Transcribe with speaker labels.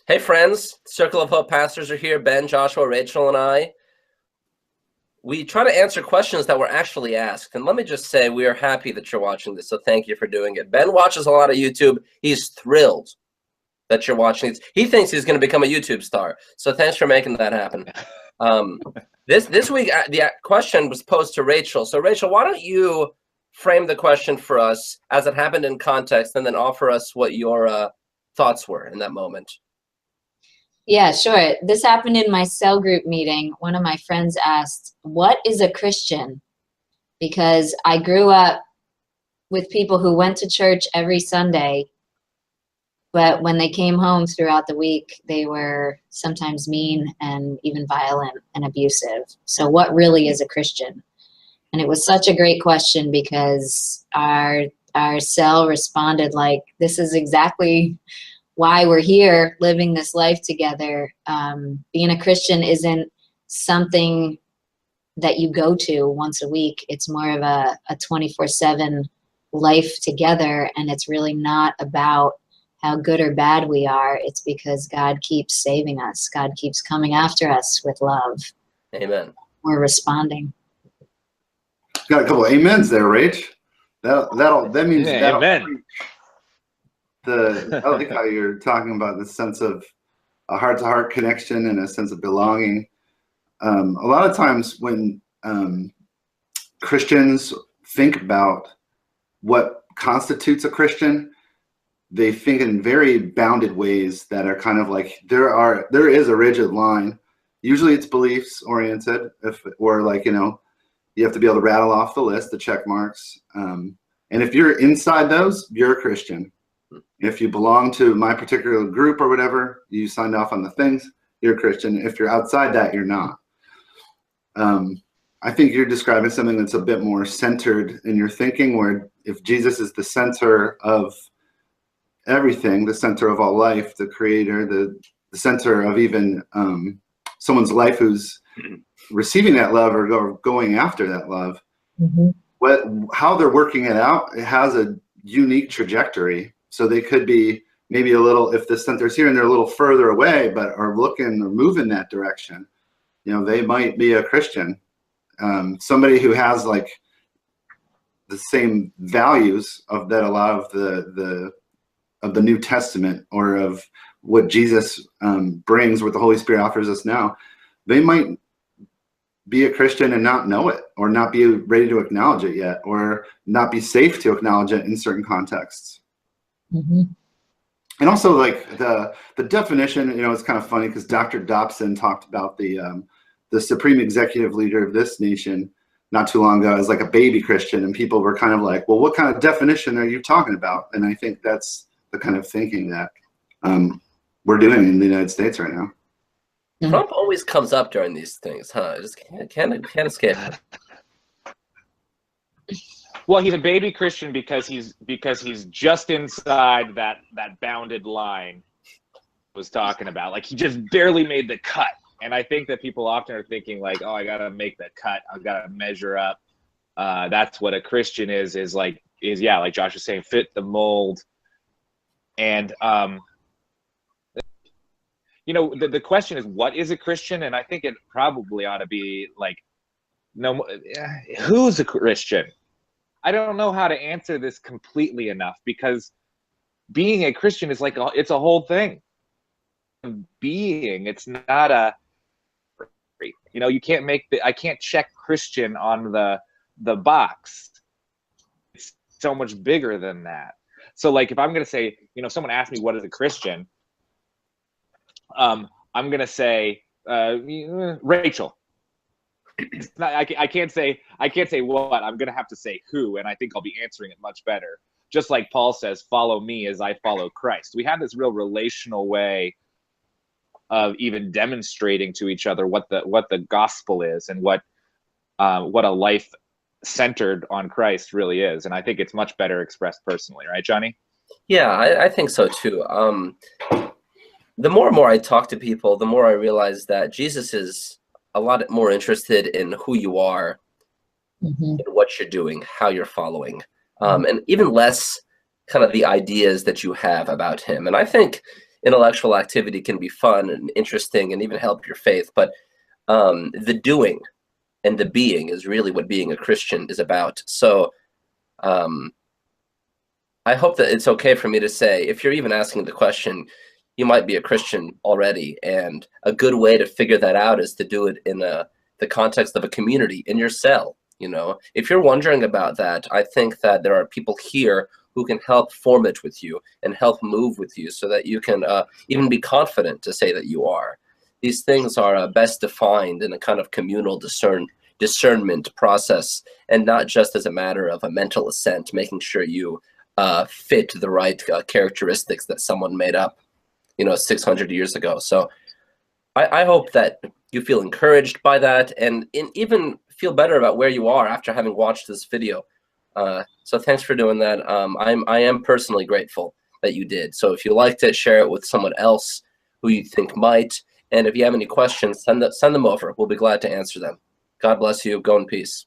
Speaker 1: Hey friends, Circle of Hope pastors are here. Ben, Joshua, Rachel, and I. We try to answer questions that were actually asked. And let me just say, we are happy that you're watching this, so thank you for doing it. Ben watches a lot of YouTube. He's thrilled that you're watching this. He thinks he's going to become a YouTube star. So thanks for making that happen. This week, the question was posed to Rachel. So Rachel, why don't you frame the question for us as it happened in context, and then offer us what your thoughts were in that moment.
Speaker 2: Yeah, sure. This happened in my cell group meeting. One of my friends asked, "What is a Christian?" Because I grew up with people who went to church every Sunday, but when they came home throughout the week, they were sometimes mean and even violent and abusive. So what really is a Christian? And it was such a great question because our cell responded like, this is exactly why we're here living this life together. Being a Christian isn't something that you go to once a week. It's more of a 24/7 life together, and it's really not about how good or bad we are. It's because God keeps saving us. God keeps coming after us with love.
Speaker 1: Amen.
Speaker 2: We're responding.
Speaker 3: Got a couple of amens there, Rach. That means
Speaker 4: yeah, amen.
Speaker 3: I like how you're talking about the sense of a heart-to-heart connection and a sense of belonging. A lot of times when Christians think about what constitutes a Christian, they think in very bounded ways that are kind of like there is a rigid line. Usually it's beliefs oriented, or like, you know, you have to be able to rattle off the list, the check marks. And if you're inside those, you're a Christian. If you belong to my particular group or whatever, you signed off on the things, you're a Christian. If you're outside that, you're not. I think you're describing something that's a bit more centered in your thinking, where if Jesus is the center of everything, the center of all life, the creator, the center of even someone's life who's receiving that love or going after that love, how they're working it out, it has a unique trajectory. So they could be maybe a little, if the center's here and they're a little further away, but are looking or moving that direction, you know, they might be a Christian. Somebody who has like the same values of that a lot of the New Testament, or of what Jesus brings, what the Holy Spirit offers us now, they might be a Christian and not know it, or not be ready to acknowledge it yet, or not be safe to acknowledge it in certain contexts. And also, like the definition, you know, it's kind of funny because Dr. Dobson talked about the supreme executive leader of this nation not too long ago as like a baby Christian, and people were kind of like, well, what kind of definition are you talking about? And I think that's the kind of thinking that we're doing in the United States right now.
Speaker 1: Trump always comes up during these things, huh? I just can't escape it.
Speaker 4: Well, he's a baby Christian because he's just inside that bounded line I was talking about. Like, he just barely made the cut. And I think that people often are thinking like, oh, I gotta make the cut, I've gotta measure up. That's what a Christian is like Josh was saying, fit the mold. And you know, the question is, what is a Christian? And I think it probably ought to be like, no, who's a Christian? I don't know how to answer this completely enough, because being a Christian is like it's a whole thing. Being, it's not a, you know, you can't I can't check Christian on the box. It's so much bigger than that. So like, if I'm going to say, you know, someone asked me what is a Christian, I'm going to say Rachel. It's not, I can't say what. I'm going to have to say who, and I think I'll be answering it much better. Just like Paul says, follow me as I follow Christ. We have this real relational way of even demonstrating to each other what the gospel is, and what a life centered on Christ really is. And I think it's much better expressed personally, right, Johnny?
Speaker 1: Yeah, I think so too. The more and more I talk to people, the more I realize that Jesus is a lot more interested in who you are, in what you're doing, how you're following, and even less kind of the ideas that you have about him. And I think intellectual activity can be fun and interesting and even help your faith, but the doing and the being is really what being a Christian is about. So I hope that it's okay for me to say, if you're even asking the question, you might be a Christian already, and a good way to figure that out is to do it in the context of a community, in your cell. You know, if you're wondering about that, I think that there are people here who can help form it with you and help move with you so that you can even be confident to say that you are. These things are best defined in a kind of communal discernment process, and not just as a matter of a mental assent, making sure you fit the right characteristics that someone made up, 600 years ago. So I hope that you feel encouraged by that, and even feel better about where you are after having watched this video. So thanks for doing that. I am personally grateful that you did. So if you liked it, share it with someone else who you think might. And if you have any questions, send them over. We'll be glad to answer them. God bless you. Go in peace.